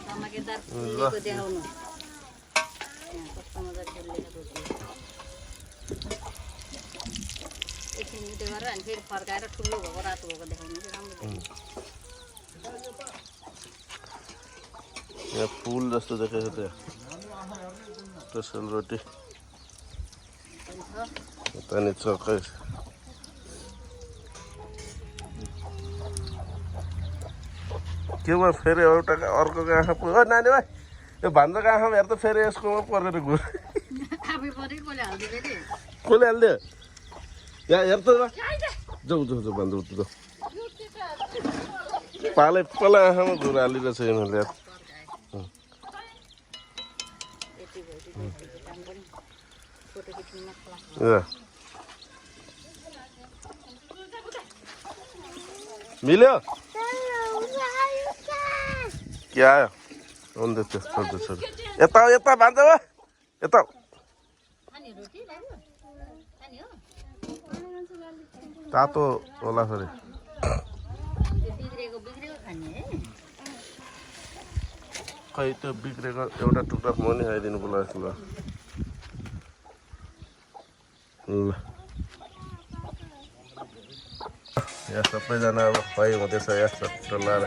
धमाकेदार फुलेको देखाउनु कस्तो मजाले फुलेको एकछिन मिठो गरेर अनि फेरि फर्काएर ठुलो भएको रातो भएको देखाउनु चाहिँ राम्रो देखिन्छ। यहाँ फुल जस्तो देखेको थियो स्पेसल रोटी यता नि छ खै के भयो फेरि एउटा अर्को आँखा पुग्यो नानी भाइ यो भान्जाको आँखामा हेर त फेरि यसकोमा परेर गयो कसले हालिदियो यहाँ हेर त जाऊ जाऊ जाऊ भन्दा उठ्नु पालै पल्ला आँखामा घुर हालिरहेछ यिनीहरूले मिल्यो के आयो अन्त त्यो छोड्दै छोड्दै यता यता भान्जा भयो यता तातो होला फेरि खै त्यो बिग्रेको एउटा टुक्रा म नि खाइदिनु बोलाएको ल ल यहाँ सबैजना अब खुवाइ हुँदैछ यहाँ टल्लाएर